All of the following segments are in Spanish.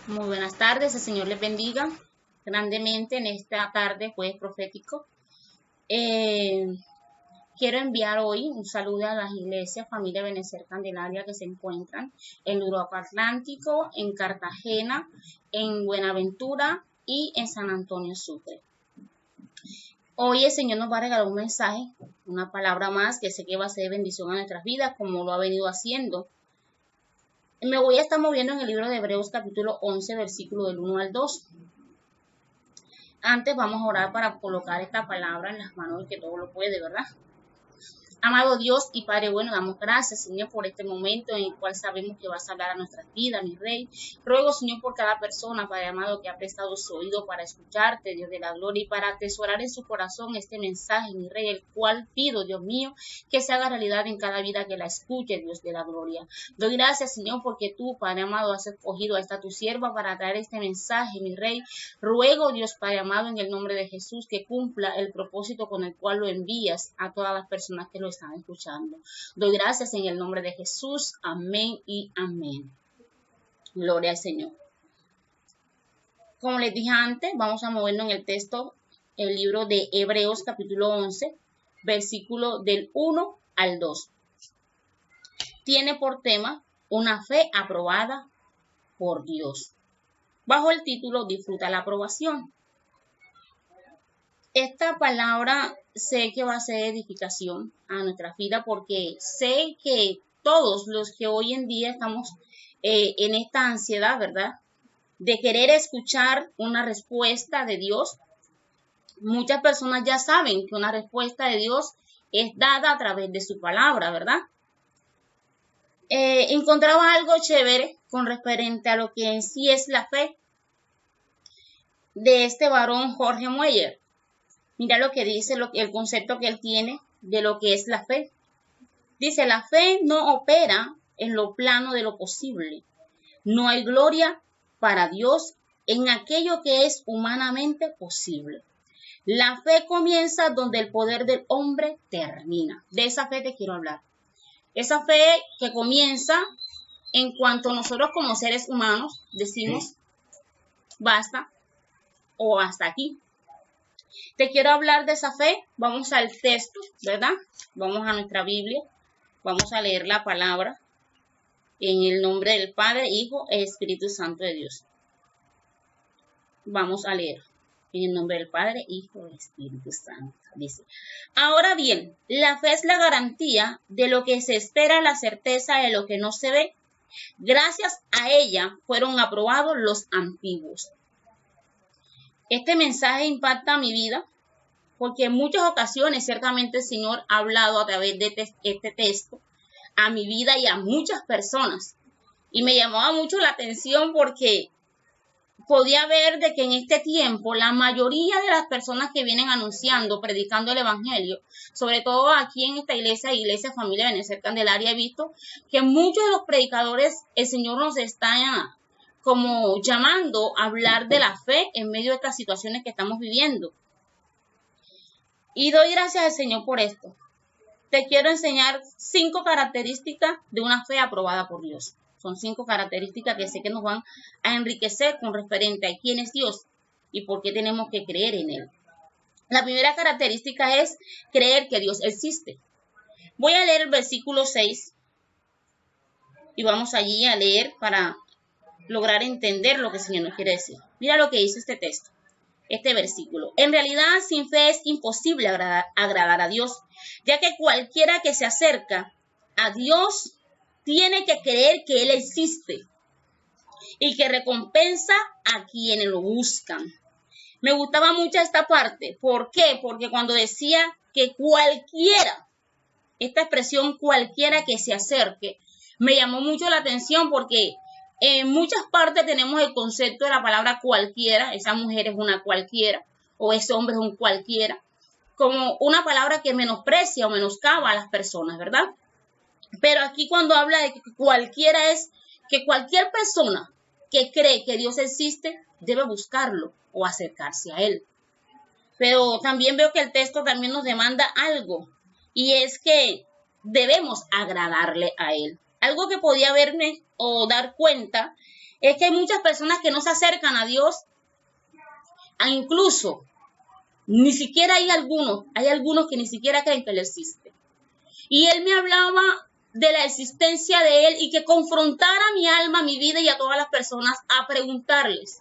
Muy buenas tardes, el Señor les bendiga grandemente en esta tarde, jueves profético. Eh, Quiero enviar hoy un saludo a las iglesias, familia Benecer Candelaria que se encuentran en Europa Atlántico, en Cartagena, en Buenaventura y en San Antonio Sucre. Hoy el Señor nos va a regalar un mensaje, una palabra más que sé que va a ser bendición a nuestras vidas, como lo ha venido haciendo. Me voy a estar moviendo en el libro de Hebreos capítulo 11, versículo del 1 al 2. Antes vamos a orar para colocar esta palabra en las manos del que todo lo puede, ¿verdad? Amado Dios y Padre bueno, damos gracias, Señor, por este momento en el cual sabemos que vas a hablar a nuestras vidas, mi Rey. Ruego, Señor, por cada persona, Padre amado, que ha prestado su oído para escucharte, Dios de la gloria, y para atesorar en su corazón este mensaje, mi Rey, el cual pido, Dios mío, que se haga realidad en cada vida que la escuche, Dios de la gloria. Doy gracias, Señor, porque tú, Padre amado, has escogido a esta tu sierva para traer este mensaje, mi Rey. Ruego, Dios Padre amado, en el nombre de Jesús, que cumpla el propósito con el cual lo envías a todas las personas que lo están escuchando. Doy gracias en el nombre de Jesús. Amén y amén. Gloria al Señor. Como les dije antes, vamos a movernos en el texto, el libro de Hebreos capítulo 11, versículo del 1 al 2. Tiene por tema una fe aprobada por Dios, bajo el título Disfruta la aprobación. Esta palabra sé que va a ser edificación a nuestra vida porque sé que todos los que hoy en día estamos en esta ansiedad, ¿verdad? De querer escuchar una respuesta de Dios. Muchas personas ya saben que una respuesta de Dios es dada a través de su palabra, ¿verdad? Encontraba algo chévere con referente a lo que en sí es la fe de este varón Jorge Mueller. Mira lo que dice, el concepto que él tiene de lo que es la fe. Dice, la fe no opera en lo plano de lo posible. No hay gloria para Dios en aquello que es humanamente posible. La fe comienza donde el poder del hombre termina. De esa fe te quiero hablar. Esa fe que comienza en cuanto nosotros como seres humanos decimos, basta o hasta aquí. Te quiero hablar de esa fe. Vamos al texto, ¿verdad? Vamos a nuestra Biblia. Vamos a leer la palabra en el nombre del Padre, Hijo e Espíritu Santo de Dios. Vamos a leer en el nombre del Padre, Hijo y Espíritu Santo. Dice, ahora bien, la fe es la garantía de lo que se espera, la certeza de lo que no se ve. Gracias a ella fueron aprobados los antiguos. Este mensaje impacta mi vida porque en muchas ocasiones ciertamente el Señor ha hablado a través de este texto a mi vida y a muchas personas. Y me llamaba mucho la atención porque podía ver de que en este tiempo la mayoría de las personas que vienen anunciando, predicando el evangelio, sobre todo aquí en esta iglesia Familia Benecer Candelaria, he visto que muchos de los predicadores, el Señor nos está como llamando a hablar de la fe en medio de estas situaciones que estamos viviendo. Y doy gracias al Señor por esto. Te quiero enseñar 5 características de una fe aprobada por Dios. Son 5 características que sé que nos van a enriquecer con referente a quién es Dios y por qué tenemos que creer en Él. La primera característica es creer que Dios existe. Voy a leer el versículo 6 y vamos allí a leer para lograr entender lo que el Señor nos quiere decir. Mira lo que dice este texto, este versículo. En realidad, sin fe es imposible agradar a Dios, ya que cualquiera que se acerca a Dios tiene que creer que Él existe y que recompensa a quienes lo buscan. Me gustaba mucho esta parte. ¿Por qué? Porque cuando decía que cualquiera, esta expresión cualquiera que se acerque, me llamó mucho la atención porque en muchas partes tenemos el concepto de la palabra cualquiera, esa mujer es una cualquiera o ese hombre es un cualquiera, como una palabra que menosprecia o menoscaba a las personas, ¿verdad? Pero aquí cuando habla de que cualquiera es que cualquier persona que cree que Dios existe debe buscarlo o acercarse a Él. Pero también veo que el texto también nos demanda algo y es que debemos agradarle a Él. Algo que podía verme o dar cuenta Es que hay muchas personas que no se acercan a Dios, incluso ni siquiera hay algunos que ni siquiera creen que Él existe. Y Él me hablaba de la existencia de Él y que confrontara mi alma, mi vida y a todas las personas a preguntarles,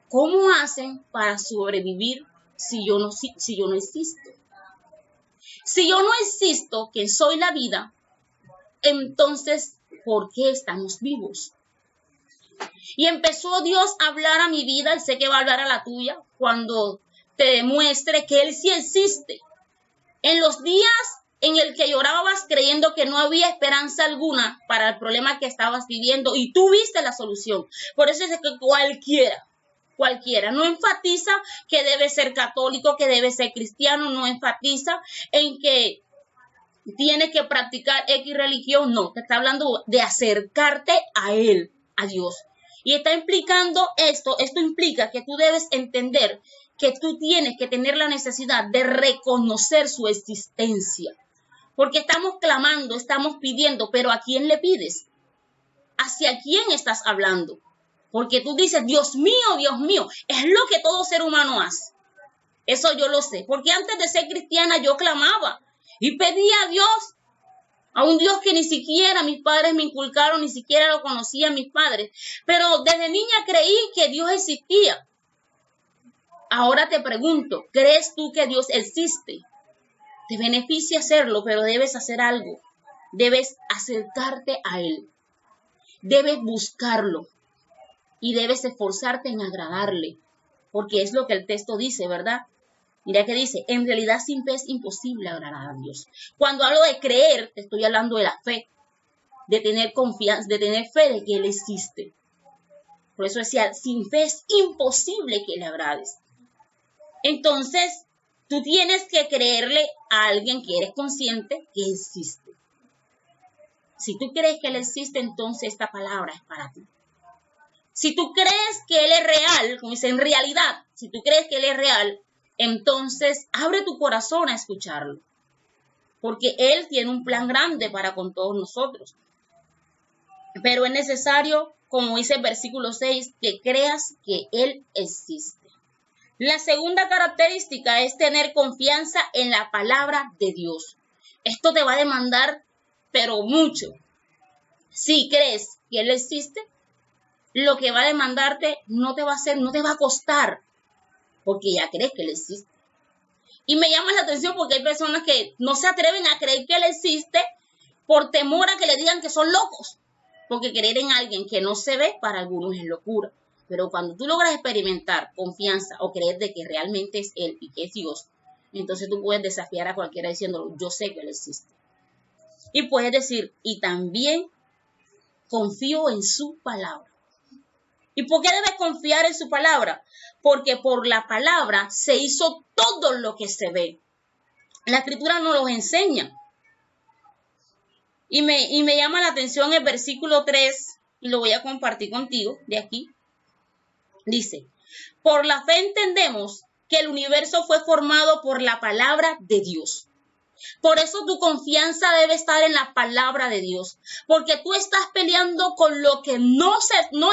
¿cómo hacen para sobrevivir si yo no existo? Si yo no existo, que soy la vida, entonces, ¿por qué estamos vivos? Y empezó Dios a hablar a mi vida, y sé que va a hablar a la tuya, cuando te demuestre que Él sí existe. En los días en el que llorabas creyendo que no había esperanza alguna para el problema que estabas viviendo y tú viste la solución. Por eso es que cualquiera, no enfatiza que debe ser católico, que debe ser cristiano, no enfatiza en que tienes que practicar X religión, no, te está hablando de acercarte a Él, a Dios. Y está implicando esto implica que tú debes entender que tú tienes que tener la necesidad de reconocer su existencia. Porque estamos clamando, estamos pidiendo, pero ¿a quién le pides? ¿Hacia quién estás hablando? Porque tú dices, Dios mío, es lo que todo ser humano hace. Eso yo lo sé, porque antes de ser cristiana yo clamaba y pedía a Dios, a un Dios que ni siquiera mis padres me inculcaron, ni siquiera lo conocían mis padres. Pero desde niña creí que Dios existía. Ahora te pregunto, ¿crees tú que Dios existe? Te beneficia hacerlo, pero debes hacer algo. Debes acercarte a Él. Debes buscarlo. Y debes esforzarte en agradarle. Porque es lo que el texto dice, ¿verdad? Mira que dice, en realidad sin fe es imposible agradar a Dios. Cuando hablo de creer, te estoy hablando de la fe. De tener confianza, de tener fe de que Él existe. Por eso decía, sin fe es imposible que le agrades. Entonces, tú tienes que creerle a alguien que eres consciente que existe. Si tú crees que Él existe, entonces esta palabra es para ti. Si tú crees que Él es real, como dice en realidad, si tú crees que Él es real, entonces abre tu corazón a escucharlo. Porque Él tiene un plan grande para con todos nosotros. Pero es necesario, como dice el versículo 6, que creas que Él existe. La segunda característica es tener confianza en la palabra de Dios. Esto te va a demandar, pero mucho. Si crees que Él existe, lo que va a demandarte no te va a costar, porque ya crees que Él existe. Y me llama la atención porque hay personas que no se atreven a creer que Él existe por temor a que le digan que son locos. Porque creer en alguien que no se ve, para algunos es locura. Pero cuando tú logras experimentar confianza o creer de que realmente es Él y que es Dios, entonces tú puedes desafiar a cualquiera diciéndolo, yo sé que Él existe. Y puedes decir, y también confío en su palabra. ¿Y por qué debes confiar en su palabra? Porque por la palabra se hizo todo lo que se ve. La escritura nos lo enseña. Y me llama la atención el versículo 3, y lo voy a compartir contigo de aquí. Dice, por la fe entendemos que el universo fue formado por la palabra de Dios. Por eso tu confianza debe estar en la palabra de Dios, porque tú estás peleando con lo que no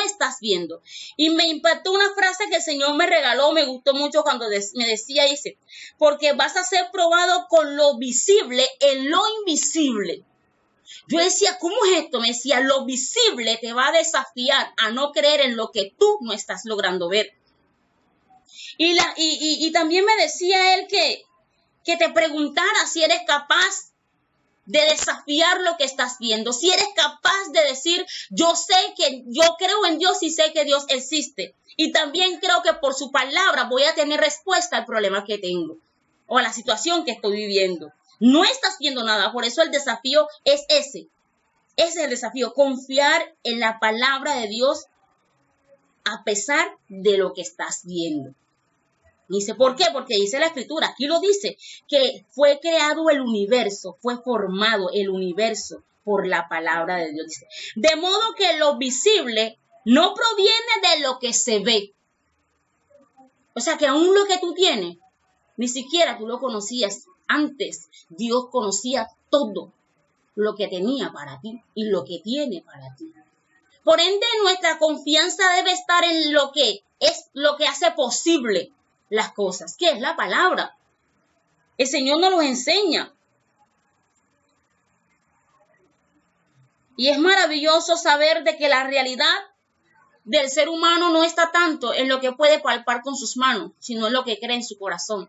estás viendo. Y me impactó una frase que el Señor me regaló, me gustó mucho cuando me decía, dice, porque vas a ser probado con lo visible en lo invisible. Yo decía, ¿cómo es esto? Me decía, lo visible te va a desafiar a no creer en lo que tú no estás logrando ver. Y también me decía él que te preguntara si eres capaz de desafiar lo que estás viendo, si eres capaz de decir, yo creo en Dios y sé que Dios existe. Y también creo que por su palabra voy a tener respuesta al problema que tengo o a la situación que estoy viviendo. No estás viendo nada, por eso el desafío es ese. Ese es el desafío, confiar en la palabra de Dios a pesar de lo que estás viendo. Dice, ¿por qué? Porque dice la escritura, aquí lo dice, que fue creado el universo, fue formado el universo por la palabra de Dios. Dice, de modo que lo visible no proviene de lo que se ve. O sea, que aún lo que tú tienes, ni siquiera tú lo conocías antes. Dios conocía todo lo que tenía para ti y lo que tiene para ti. Por ende, nuestra confianza debe estar en lo que es lo que hace posible las cosas, que es la palabra. El Señor nos lo enseña. Y es maravilloso saber de que la realidad del ser humano no está tanto en lo que puede palpar con sus manos, sino en lo que cree en su corazón.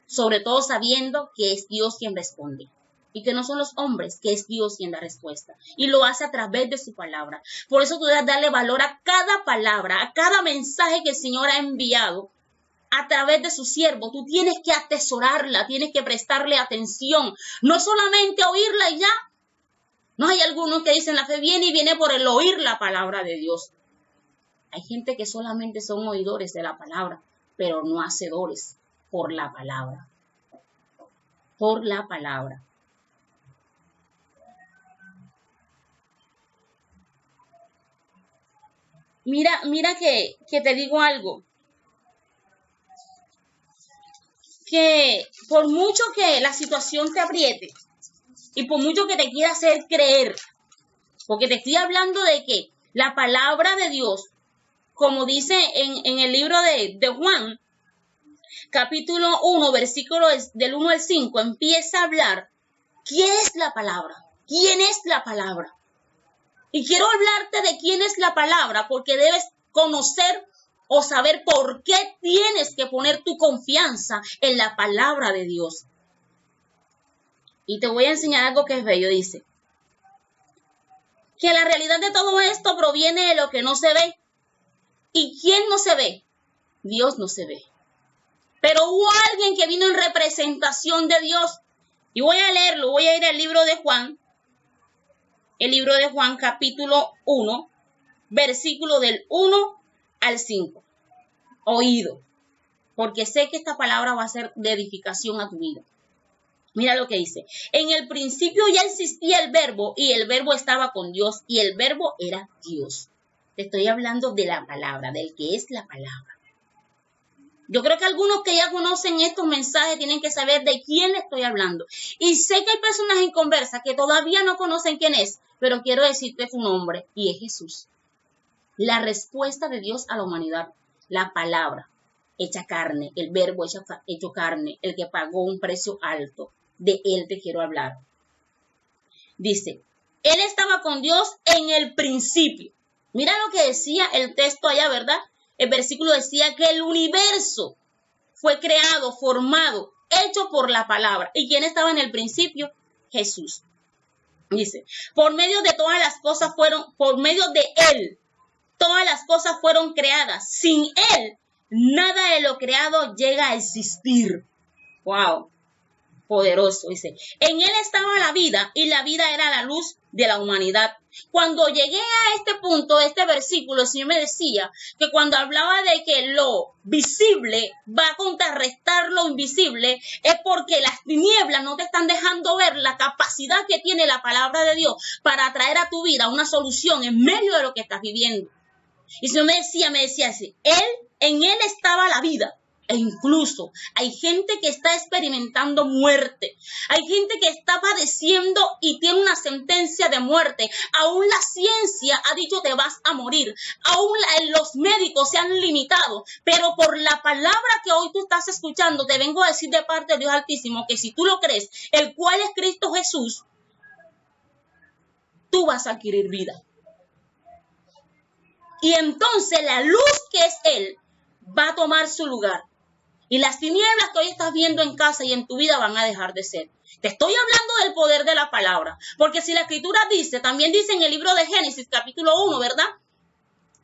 Sobre todo sabiendo que es Dios quien responde y que no son los hombres, que es Dios quien da respuesta. Y lo hace a través de su palabra. Por eso tú debes darle valor a cada palabra, a cada mensaje que el Señor ha enviado a través de su siervo. Tú tienes que atesorarla, tienes que prestarle atención, no solamente oírla y ya. No hay algunos que dicen la fe viene y viene por el oír la palabra de Dios. Hay gente que solamente son oidores de la palabra, pero no hacedores por la palabra. Por la palabra. Mira que te digo algo. Que por mucho que la situación te apriete y por mucho que te quiera hacer creer, porque te estoy hablando de que la palabra de Dios, como dice en el libro de Juan, capítulo 1, versículo del 1 al 5, empieza a hablar, ¿qué es la palabra? ¿Quién es la palabra? Y quiero hablarte de quién es la palabra, porque debes conocer o saber por qué tienes que poner tu confianza en la palabra de Dios. Y te voy a enseñar algo que es bello, dice. Que la realidad de todo esto proviene de lo que no se ve. ¿Y quién no se ve? Dios no se ve. Pero hubo alguien que vino en representación de Dios. Y voy a leerlo, voy a ir al libro de Juan. El libro de Juan, capítulo 1, versículo del 1 al 5. Oído. Porque sé que esta palabra va a ser de edificación a tu vida. Mira lo que dice. En el principio ya existía el verbo y el verbo estaba con Dios y el verbo era Dios. Te estoy hablando de la palabra, del que es la palabra. Yo creo que algunos que ya conocen estos mensajes tienen que saber de quién le estoy hablando. Y sé que hay personas en conversa que todavía no conocen quién es, pero quiero decirte su nombre y es Jesús. La respuesta de Dios a la humanidad, la palabra hecha carne, el verbo hecho carne, el que pagó un precio alto. De él te quiero hablar. Dice, él estaba con Dios en el principio. Mira lo que decía el texto allá, ¿verdad? El versículo decía que el universo fue creado, formado, hecho por la palabra. ¿Y quién estaba en el principio? Jesús. Dice, por medio de todas las cosas por medio de él, todas las cosas fueron creadas. Sin él, nada de lo creado llega a existir. Wow. Poderoso, dice. En él estaba la vida y la vida era la luz de la humanidad. Cuando llegué a este punto, este versículo, el Señor me decía que cuando hablaba de que lo visible va a contrarrestar lo invisible, es porque las tinieblas no te están dejando ver la capacidad que tiene la palabra de Dios para traer a tu vida una solución en medio de lo que estás viviendo. Y el Señor me decía así, en él estaba la vida. E incluso hay gente que está experimentando muerte. Hay gente que está padeciendo y tiene una sentencia de muerte. Aún la ciencia ha dicho te vas a morir. Aún los médicos se han limitado. Pero por la palabra que hoy tú estás escuchando, te vengo a decir de parte de Dios Altísimo que si tú lo crees, el cual es Cristo Jesús, tú vas a adquirir vida. Y entonces la luz que es Él va a tomar su lugar. Y las tinieblas que hoy estás viendo en casa y en tu vida van a dejar de ser. Te estoy hablando del poder de la palabra. Porque si la Escritura dice, también dice en el libro de Génesis, capítulo 1, ¿verdad?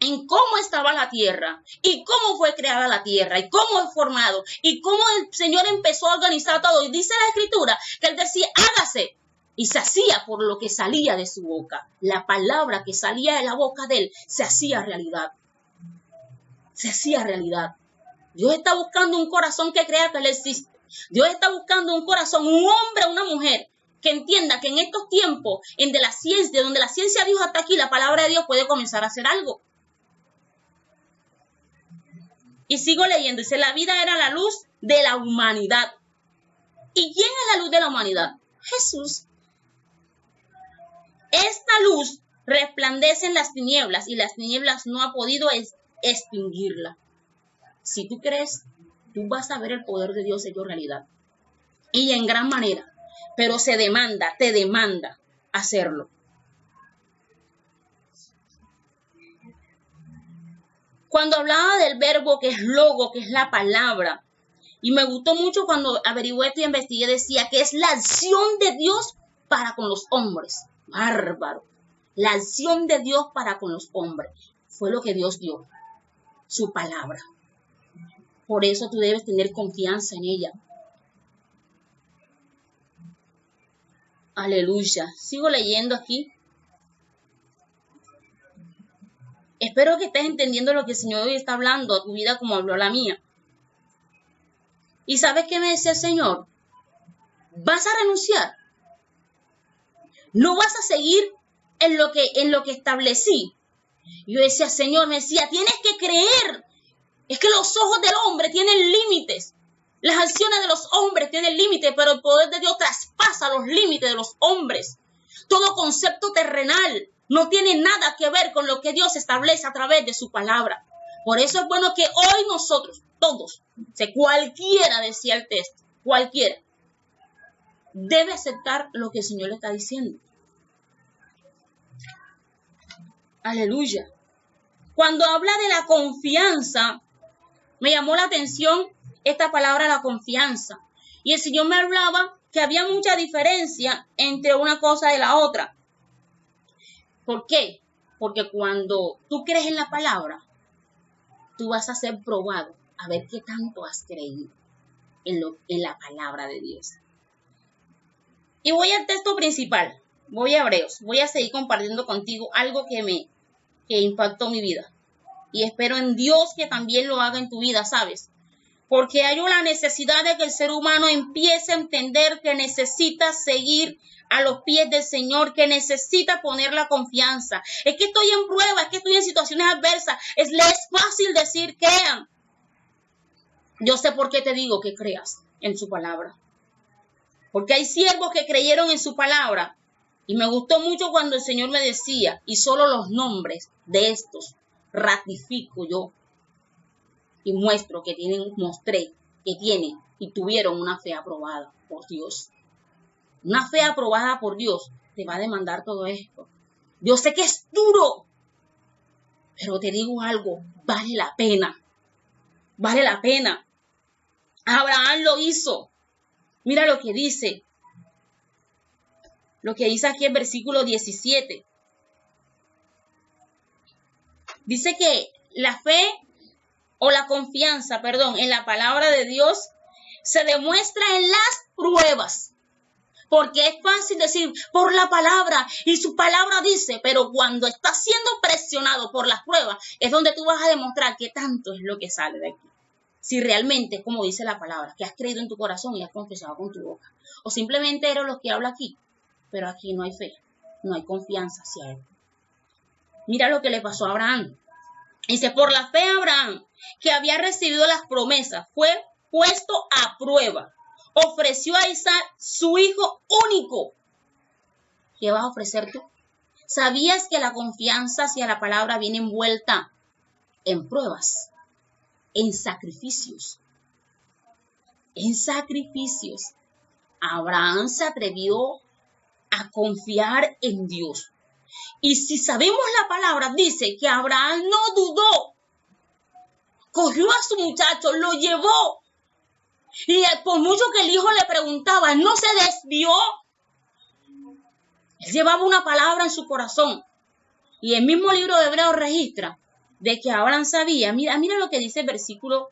En cómo estaba la tierra, y cómo fue creada la tierra, y cómo es formado, y cómo el Señor empezó a organizar todo. Y dice la Escritura que Él decía, hágase. Y se hacía por lo que salía de su boca. La palabra que salía de la boca de Él se hacía realidad. Se hacía realidad. Dios está buscando un corazón que crea que Él existe. Dios está buscando un corazón, un hombre, una mujer, que entienda que en estos tiempos, donde la ciencia dijo hasta aquí, la palabra de Dios puede comenzar a hacer algo. Y sigo leyendo, dice, la vida era la luz de la humanidad. ¿Y quién es la luz de la humanidad? Jesús. Esta luz resplandecen las tinieblas y las tinieblas no han podido extinguirla. Si tú crees, tú vas a ver el poder de Dios hecho realidad. Y en gran manera. Pero te demanda hacerlo. Cuando hablaba del verbo que es logo, que es la palabra, y me gustó mucho cuando averigué y investigué, decía que es la acción de Dios para con los hombres. Bárbaro. La acción de Dios para con los hombres. Fue lo que Dios dio. Su palabra. Por eso tú debes tener confianza en ella. Aleluya. Sigo leyendo aquí. Espero que estés entendiendo lo que el Señor hoy está hablando a tu vida como habló la mía. ¿Y sabes qué me decía el Señor? ¿Vas a renunciar? ¿No vas a seguir en lo que establecí? Yo decía, Señor, me decía, tienes que creer. Es que los ojos del hombre tienen límites. Las acciones de los hombres tienen límites, pero el poder de Dios traspasa los límites de los hombres. Todo concepto terrenal no tiene nada que ver con lo que Dios establece a través de su palabra. Por eso es bueno que hoy nosotros, todos, cualquiera, decía el texto, cualquiera, debe aceptar lo que el Señor le está diciendo. Aleluya. Cuando habla de la confianza, me llamó la atención esta palabra, la confianza. Y el Señor me hablaba que había mucha diferencia entre una cosa y la otra. ¿Por qué? Porque cuando tú crees en la palabra, tú vas a ser probado a ver qué tanto has creído en la palabra de Dios. Y voy al texto principal, voy a Hebreos, voy a seguir compartiendo contigo algo que impactó mi vida. Y espero en Dios que también lo haga en tu vida, ¿sabes? Porque hay una necesidad de que el ser humano empiece a entender que necesita seguir a los pies del Señor, que necesita poner la confianza. Es que estoy en prueba, es que estoy en situaciones adversas. Es fácil decir crean. Yo sé por qué te digo que creas en su palabra. Porque hay siervos que creyeron en su palabra. Y me gustó mucho cuando el Señor me decía, y solo los nombres de estos ratifico yo. Y mostré que tienen y tuvieron una fe aprobada por Dios. Una fe aprobada por Dios te va a demandar todo esto. Yo sé que es duro, pero te digo algo, vale la pena. Vale la pena. Abraham lo hizo. Mira lo que dice. Lo que dice aquí en versículo 17. Dice que la fe o la confianza, en la palabra de Dios se demuestra en las pruebas. Porque es fácil decir por la palabra y su palabra dice, pero cuando estás siendo presionado por las pruebas es donde tú vas a demostrar qué tanto es lo que sale de aquí. Si realmente, como dice la palabra, que has creído en tu corazón y has confesado con tu boca. O simplemente eres lo que habla aquí, pero aquí no hay fe, no hay confianza hacia él. Mira lo que le pasó a Abraham. Dice, por la fe Abraham, que había recibido las promesas, fue puesto a prueba. Ofreció a Isaac su hijo único. ¿Qué vas a ofrecer tú? ¿Sabías que la confianza hacia la palabra viene envuelta en pruebas, en sacrificios? En sacrificios. Abraham se atrevió a confiar en Dios. Y si sabemos la palabra, dice que Abraham no dudó. Cogió a su muchacho, lo llevó. Y por mucho que el hijo le preguntaba, no se desvió. Él llevaba una palabra en su corazón. Y el mismo libro de Hebreos registra de que Abraham sabía. Mira lo que dice el versículo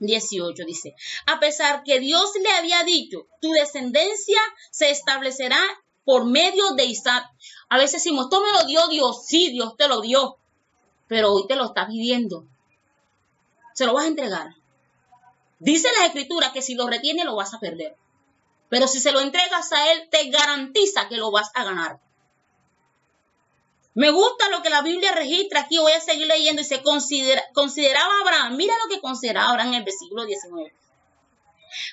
18. Dice, a pesar que Dios le había dicho, tu descendencia se establecerá por medio de Isaac. A veces decimos, esto me lo dio Dios. Sí, Dios te lo dio. Pero hoy te lo está pidiendo. Se lo vas a entregar. Dice la Escritura que si lo retiene lo vas a perder. Pero si se lo entregas a él, te garantiza que lo vas a ganar. Me gusta lo que la Biblia registra aquí. Voy a seguir leyendo. Y se consideraba Abraham. Mira lo que consideraba Abraham en el versículo 19.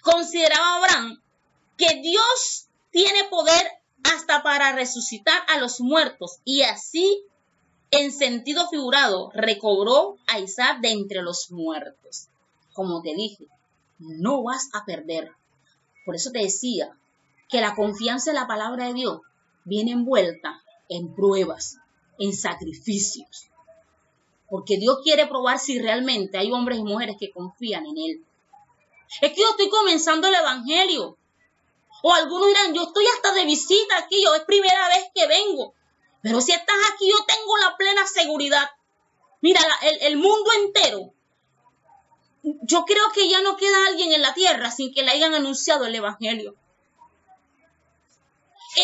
Consideraba Abraham que Dios tiene poder hasta para resucitar a los muertos, y así, en sentido figurado, recobró a Isaac de entre los muertos. Como te dije, no vas a perder. Por eso te decía que la confianza en la palabra de Dios viene envuelta en pruebas, en sacrificios. Porque Dios quiere probar si realmente hay hombres y mujeres que confían en Él. Es que yo estoy comenzando el evangelio. O algunos dirán, yo estoy hasta de visita aquí, yo es primera vez que vengo. Pero si estás aquí, yo tengo la plena seguridad. Mira, el mundo entero. Yo creo que ya no queda alguien en la tierra sin que le hayan anunciado el evangelio.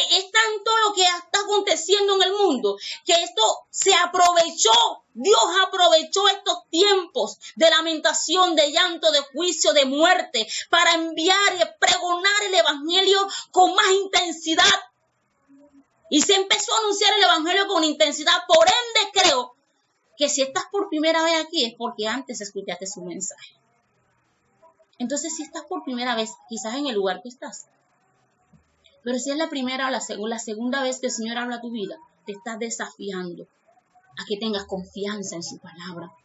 Es tanto lo que está aconteciendo en el mundo que esto se aprovechó. Dios aprovechó estos tiempos de lamentación, de llanto, de juicio, de muerte para enviar y pregonar el evangelio con más intensidad. Y se empezó a anunciar el evangelio con intensidad. Por ende, creo que si estás por primera vez aquí es porque antes escuchaste su mensaje. Entonces, si estás por primera vez, quizás en el lugar que estás, pero si es la primera o la segunda vez que el Señor habla a tu vida, te está desafiando a que tengas confianza en su palabra.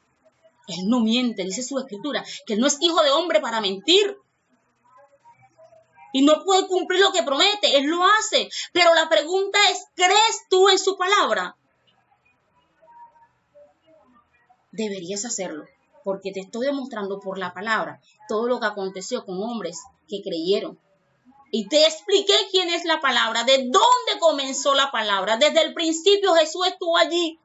Él no miente, dice su escritura, que Él no es hijo de hombre para mentir. Y no puede cumplir lo que promete, Él lo hace. Pero la pregunta es, ¿crees tú en su palabra? Deberías hacerlo, porque te estoy demostrando por la palabra todo lo que aconteció con hombres que creyeron. Y te expliqué quién es la palabra, de dónde comenzó la palabra. Desde el principio Jesús estuvo allí.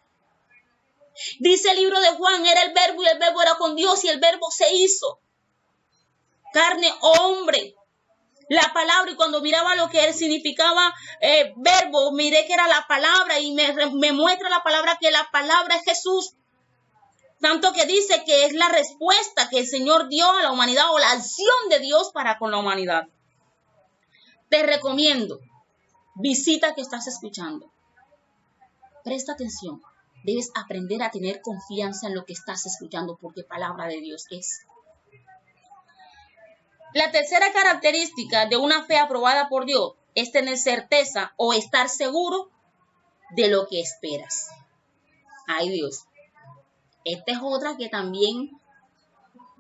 Dice el libro de Juan, era el verbo y el verbo era con Dios y el verbo se hizo carne, hombre. La palabra, y cuando miraba lo que él significaba verbo, miré que era la palabra y me muestra la palabra que la palabra es Jesús. Tanto que dice que es la respuesta que el Señor dio a la humanidad o la acción de Dios para con la humanidad. Te recomiendo, visita que estás escuchando. Presta atención. Debes aprender a tener confianza en lo que estás escuchando porque palabra de Dios es. La tercera característica de una fe aprobada por Dios es tener certeza o estar seguro de lo que esperas. Ay Dios. Esta es otra que también,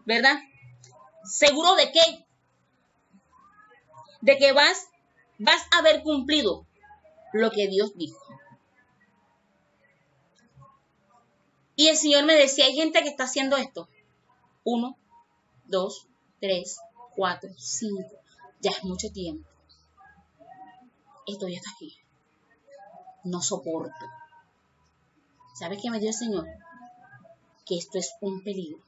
¿verdad? ¿Seguro de qué? De que vas a haber cumplido lo que Dios dijo. Y el Señor me decía, hay gente que está haciendo esto. 1, 2, 3, 4, 5. Ya es mucho tiempo. Estoy hasta aquí. No soporto. ¿Sabes qué me dio el Señor? Que esto es un peligro.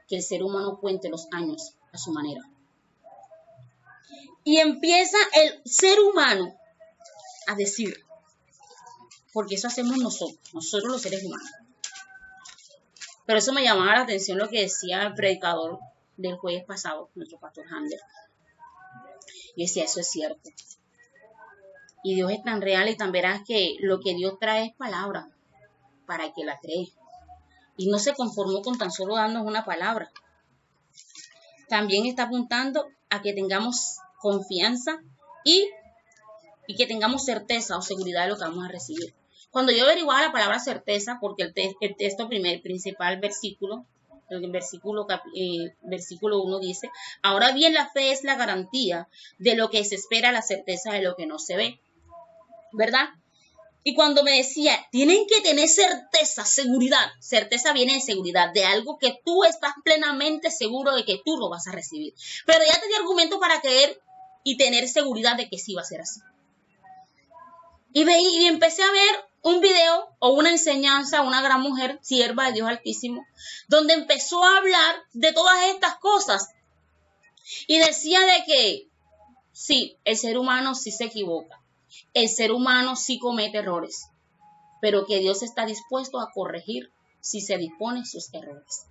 Que el ser humano cuente los años a su manera. Y empieza el ser humano a decir, porque eso hacemos nosotros los seres humanos. Pero eso me llamaba la atención lo que decía el predicador del jueves pasado, nuestro pastor Hander. Y decía, eso es cierto. Y Dios es tan real y tan veraz que lo que Dios trae es palabra para el que la cree. Y no se conformó con tan solo darnos una palabra. También está apuntando a que tengamos confianza y que tengamos certeza o seguridad de lo que vamos a recibir. Cuando yo averiguaba la palabra certeza, porque el texto principal versículo, el versículo 1 dice, ahora bien la fe es la garantía de lo que se espera, la certeza de lo que no se ve, ¿verdad? Y cuando me decía, tienen que tener certeza, seguridad, certeza viene de seguridad, de algo que tú estás plenamente seguro de que tú lo vas a recibir. Pero ya te di argumento para creer y tener seguridad de que sí va a ser así. Y empecé a ver un video o una enseñanza, una gran mujer, sierva de Dios Altísimo, donde empezó a hablar de todas estas cosas. Y decía de que sí, el ser humano sí se equivoca, el ser humano sí comete errores, pero que Dios está dispuesto a corregir si se dispone sus errores.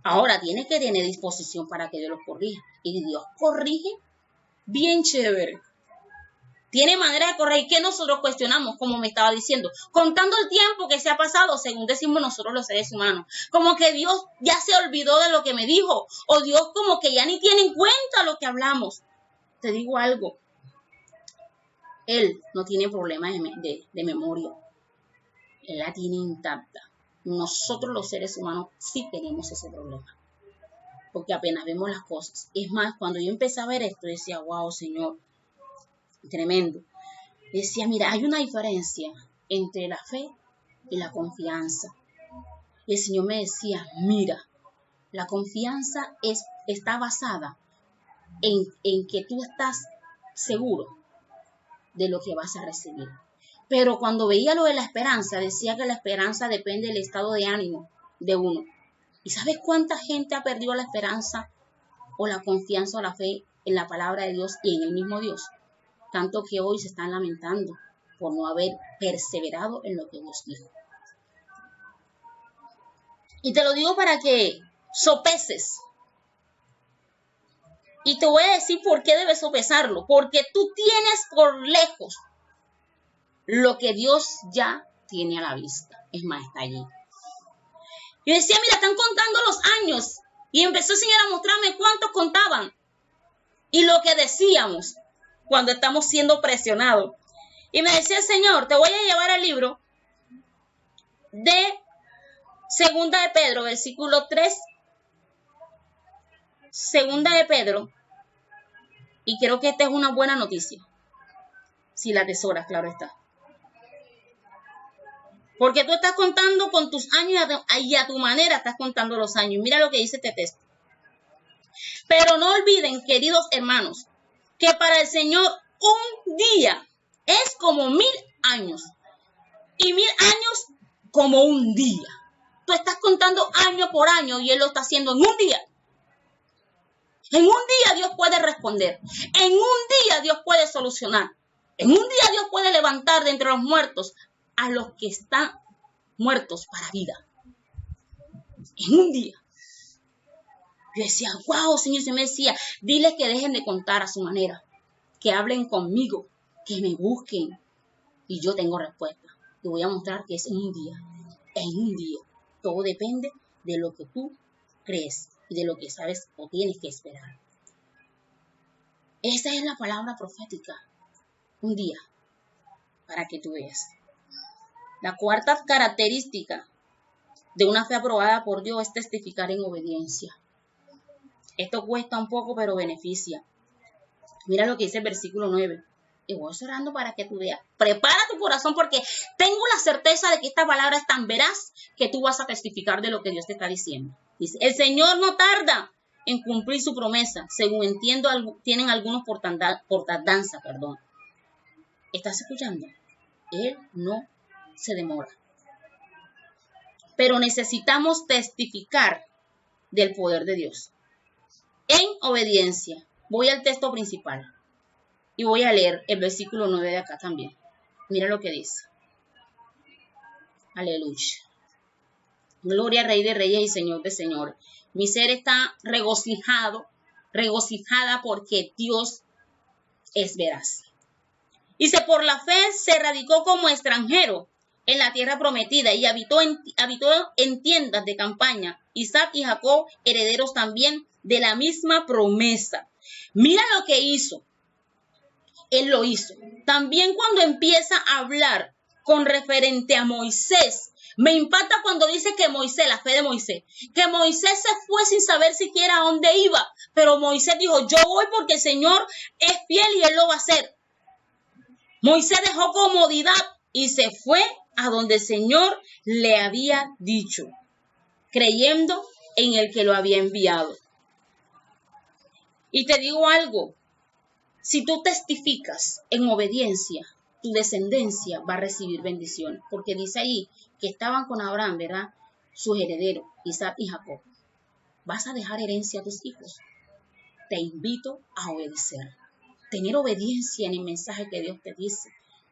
Ahora tiene que tener disposición para que Dios los corrija. Y Dios corrige bien chévere. Tiene manera de corregir que nosotros cuestionamos, como me estaba diciendo, contando el tiempo que se ha pasado, según decimos nosotros los seres humanos. Como que Dios ya se olvidó de lo que me dijo, o Dios como que ya ni tiene en cuenta lo que hablamos. Te digo algo. Él no tiene problemas de memoria. Él la tiene intacta. Nosotros los seres humanos sí tenemos ese problema. Porque apenas vemos las cosas. Es más, cuando yo empecé a ver esto, decía, wow, Señor, tremendo. Decía, mira, hay una diferencia entre la fe y la confianza. Y el Señor me decía, mira, la confianza está basada en que tú estás seguro de lo que vas a recibir. Pero cuando veía lo de la esperanza, decía que la esperanza depende del estado de ánimo de uno. ¿Y sabes cuánta gente ha perdido la esperanza o la confianza o la fe en la palabra de Dios y en el mismo Dios? Tanto que hoy se están lamentando por no haber perseverado en lo que Dios dijo. Y te lo digo para que sopeses. Y te voy a decir por qué debes sopesarlo. Porque tú tienes por lejos lo que Dios ya tiene a la vista. Es más, está allí. Y decía, mira, están contando los años. Y empezó el Señor a mostrarme cuántos contaban. Y lo que decíamos cuando estamos siendo presionados. Y me decía el Señor, te voy a llevar al libro de Segunda de Pedro, versículo 3. Segunda de Pedro. Y creo que esta es una buena noticia. Si la atesoras, claro está. Porque tú estás contando con tus años y a tu manera estás contando los años. Mira lo que dice este texto. Pero no olviden, queridos hermanos, que para el Señor un día es como 1000 años. Y 1000 años como un día. Tú estás contando año por año y Él lo está haciendo en un día. En un día Dios puede responder. En un día Dios puede solucionar. En un día Dios puede levantar de entre los muertos a los que están muertos para vida. En un día. Yo decía, wow, Señor, se me decía, diles que dejen de contar a su manera. Que hablen conmigo, que me busquen. Y yo tengo respuesta. Te voy a mostrar que es en un día. En un día. Todo depende de lo que tú crees y de lo que sabes o tienes que esperar. Esa es la palabra profética. Un día. Para que tú veas. La cuarta característica de una fe aprobada por Dios es testificar en obediencia. Esto cuesta un poco, pero beneficia. Mira lo que dice el versículo 9. Y voy cerrando para que tú veas. Prepara tu corazón porque tengo la certeza de que esta palabra es tan veraz que tú vas a testificar de lo que Dios te está diciendo. Dice, el Señor no tarda en cumplir su promesa. Según entiendo, tienen algunos por tardanza. ¿Estás escuchando? Él no se demora. Pero necesitamos testificar del poder de Dios. En obediencia. Voy al texto principal. Y voy a leer el versículo 9 de acá también. Mira lo que dice. Aleluya. Gloria al Rey de Reyes y Señor de Señores. Mi ser está regocijada porque Dios es veraz. Dice, por la fe se radicó como extranjero en la tierra prometida y habitó en tiendas de campaña. Isaac y Jacob, herederos también de la misma promesa. Mira lo que hizo. Él lo hizo. También cuando empieza a hablar con referente a Moisés, me impacta cuando dice que Moisés, la fe de Moisés, que Moisés se fue sin saber siquiera a dónde iba, pero Moisés dijo, yo voy porque el Señor es fiel y Él lo va a hacer. Moisés dejó comodidad y se fue a donde el Señor le había dicho, creyendo en el que lo había enviado. Y te digo algo, si tú testificas en obediencia, tu descendencia va a recibir bendición, porque dice ahí que estaban con Abraham, ¿verdad? Sus herederos, Isaac y Jacob. Vas a dejar herencia a tus hijos. Te invito a obedecer. Tener obediencia en el mensaje que Dios te dice.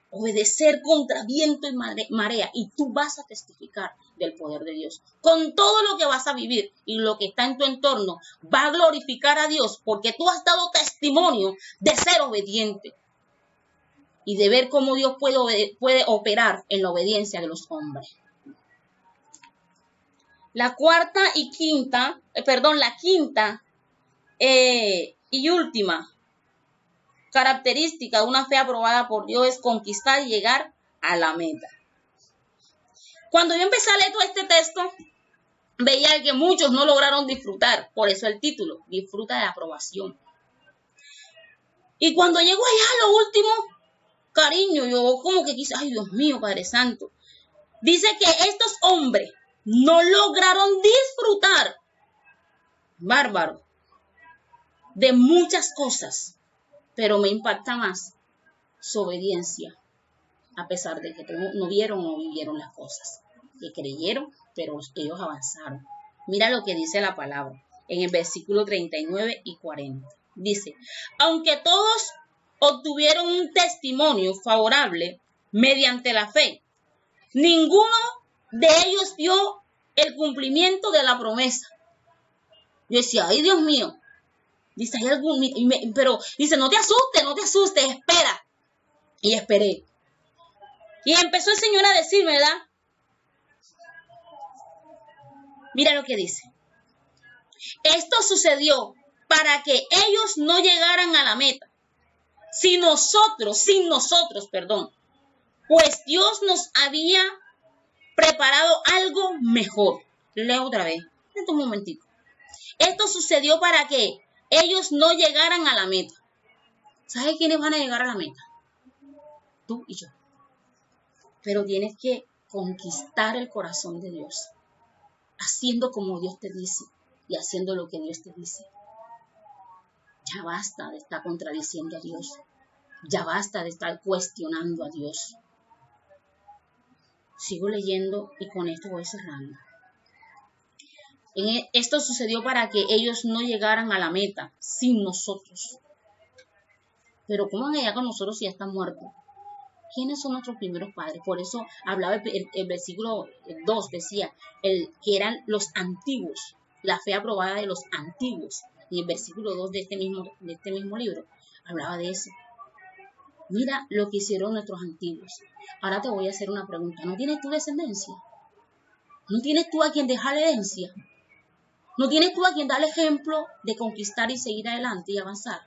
Obedecer contra viento y marea. Y tú vas a testificar del poder de Dios. Con todo lo que vas a vivir y lo que está en tu entorno, va a glorificar a Dios porque tú has dado testimonio de ser obediente. Y de ver cómo Dios puede operar en la obediencia de los hombres. La quinta y última característica de una fe aprobada por Dios es conquistar y llegar a la meta. Cuando yo empecé a leer todo este texto, veía que muchos no lograron disfrutar, por eso el título, disfruta de la aprobación. Y cuando llegó allá a lo último, cariño, yo como que quise, ay Dios mío, Padre Santo, dice que estos hombres no lograron disfrutar, bárbaro, de muchas cosas, pero me impacta más su obediencia, a pesar de que no vieron o no vivieron las cosas, que creyeron, pero ellos avanzaron. Mira lo que dice la palabra en el versículo 39 y 40. Dice, aunque todos obtuvieron un testimonio favorable mediante la fe, ninguno de ellos vio el cumplimiento de la promesa. Yo decía, ay Dios mío, dice, hay algún, pero dice, no te asustes, espera. Y esperé. Y empezó el Señor a decirme, ¿verdad? Mira lo que dice. Esto sucedió para que ellos no llegaran a la meta. Sin nosotros, pues Dios nos había preparado algo mejor. Leo otra vez, un momentito. Esto sucedió para que ellos no llegaran a la meta. ¿Sabes quiénes van a llegar a la meta? Tú y yo. Pero tienes que conquistar el corazón de Dios, haciendo como Dios te dice y haciendo lo que Dios te dice. Ya basta de estar contradiciendo a Dios. Ya basta de estar cuestionando a Dios. Sigo leyendo y con esto voy cerrando. Esto sucedió para que ellos no llegaran a la meta sin nosotros. Pero ¿cómo van a llegar con nosotros si ya están muertos? ¿Quiénes son nuestros primeros padres? Por eso hablaba el versículo 2, decía que eran los antiguos, la fe aprobada de los antiguos. Y el versículo 2 de este mismo libro hablaba de eso. Mira lo que hicieron nuestros antiguos. Ahora te voy a hacer una pregunta. ¿No tienes tú descendencia? ¿No tienes tú a quien dejar herencia? ¿No tienes tú a quien dar el ejemplo de conquistar y seguir adelante y avanzar?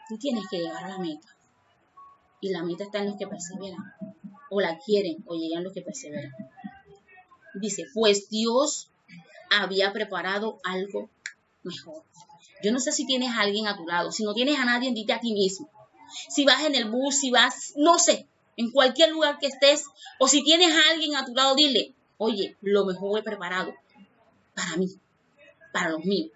Tú tienes que llegar a la meta. Y la meta está en los que perseveran. O la quieren o llegan los que perseveran. Dice, pues Dios había preparado algo mejor. Yo no sé si tienes a alguien a tu lado. Si no tienes a nadie, dite a ti mismo. Si vas en el bus, si vas, no sé, en cualquier lugar que estés, o si tienes a alguien a tu lado, dile, oye, lo mejor he preparado para mí, para los míos.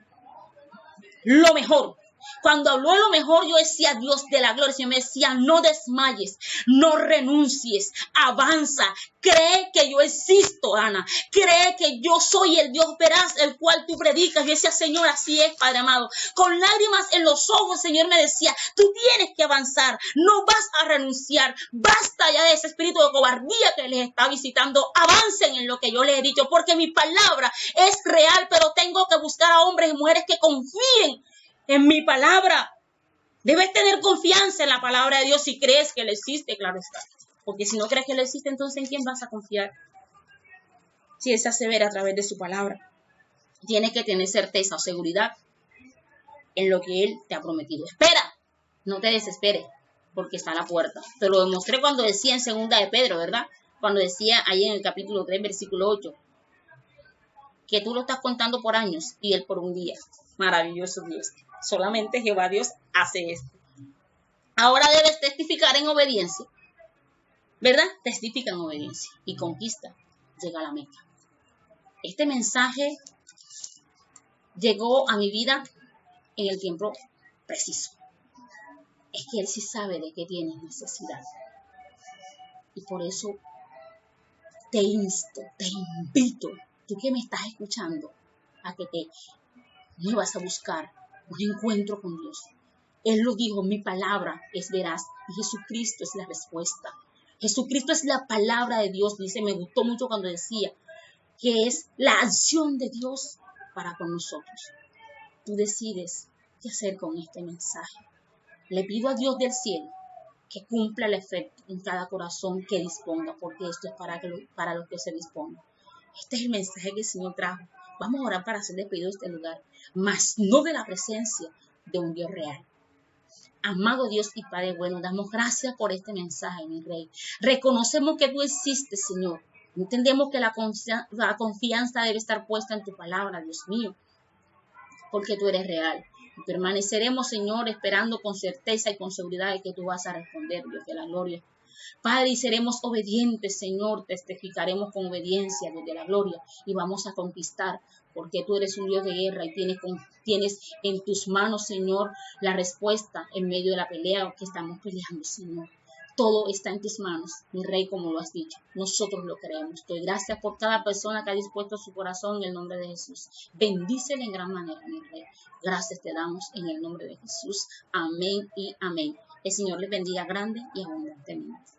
Lo mejor. Cuando habló de lo mejor, yo decía, Dios de la gloria, Señor me decía, no desmayes, no renuncies, avanza, cree que yo existo, Ana, cree que yo soy el Dios veraz, el cual tú predicas. Yo decía, Señor, así es, Padre amado, con lágrimas en los ojos, Señor me decía, tú tienes que avanzar, no vas a renunciar, basta ya de ese espíritu de cobardía que les está visitando, avancen en lo que yo les he dicho, porque mi palabra es real, pero tengo que buscar a hombres y mujeres que confíen en mi palabra. Debes tener confianza en la palabra de Dios si crees que Él existe, claro está. Porque si no crees que Él existe, entonces ¿en quién vas a confiar? Si Él se asevera a través de su palabra. Tienes que tener certeza o seguridad en lo que Él te ha prometido. Espera, no te desesperes, porque está a la puerta. Te lo demostré cuando decía en 2 de Pedro, ¿verdad? Cuando decía ahí en el capítulo 3, versículo 8, que tú lo estás contando por años y Él por un día. Maravilloso Dios. Solamente Jehová Dios hace esto. Ahora debes testificar en obediencia. ¿Verdad? Testifica en obediencia y conquista. Llega a la meta. Este mensaje llegó a mi vida en el tiempo preciso. Es que Él sí sabe de qué tienes necesidad. Y por eso te insto, te invito, tú que me estás escuchando, a que te muevas a buscar un encuentro con Dios. Él lo dijo, mi palabra es veraz y Jesucristo es la respuesta. Jesucristo es la palabra de Dios. Dice, me gustó mucho cuando decía que es la acción de Dios para con nosotros. Tú decides qué hacer con este mensaje. Le pido a Dios del cielo que cumpla el efecto en cada corazón que disponga, porque esto es para los que se dispongan. Este es el mensaje que el Señor trajo. Vamos a orar para ser despedidos de este lugar, mas no de la presencia de un Dios real. Amado Dios y Padre bueno, damos gracias por este mensaje, mi Rey. Reconocemos que tú existes, Señor. Entendemos que la confianza debe estar puesta en tu palabra, Dios mío, porque tú eres real. Y permaneceremos, Señor, esperando con certeza y con seguridad de que tú vas a responder, Dios de la gloria. Padre, y seremos obedientes, Señor, testificaremos con obediencia, Dios de la gloria, y vamos a conquistar, porque tú eres un Dios de guerra y tienes en tus manos, Señor, la respuesta en medio de la pelea que estamos peleando, Señor. Todo está en tus manos, mi Rey, como lo has dicho. Nosotros lo creemos. Doy gracias por cada persona que ha dispuesto su corazón en el nombre de Jesús. Bendícele en gran manera, mi Rey. Gracias te damos en el nombre de Jesús. Amén y amén. El Señor les bendiga grande y abundantemente.